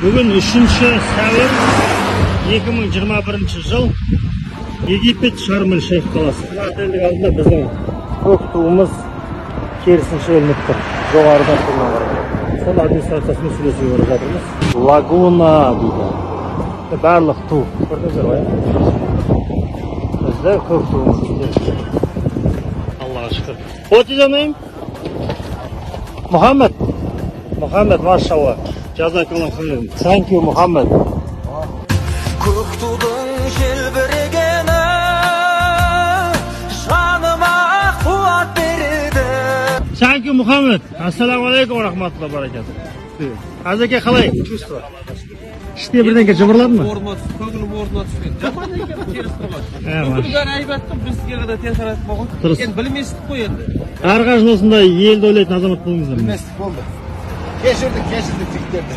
Бүгін 3-ші сәуір 2021 жыл Египет Шарм-эль-Шейх қаласы. Отельдің алдында біздің көк туымыз керісінше ілініп тұр. Жоғарыдан тұрмай қарай. Сол администрациясымен сөйлесуге барып жатырмыз. Лагуна дейді. Барлық ту. Көрдіңіздер ғой? Бізде көк туымыз. Аллаға шүкір. What is your name? Muhammad. Muhammad, mashallah. Jazakallah khairan. Thank you, Muhammad. Көк тудың желбірегені жаныма қуат береді. Thank you, Muhammad. Assalamu alaikum wa rahmatullahi wa barakatuh. Azaka қалай? Чувство. Іште бірдеңке жыбырлады ма? Көңілім орнына түскен. Жаман екен, теріс тұрған. Маша. Айбатты бізге ғана теріс айтып болған. Дұрыс. Енді білместік қой енді. Әрқашан осындай елді ойлайтын азамат болыңыздар. Bilmezlik oldu. Geçirdik jigitlerdi.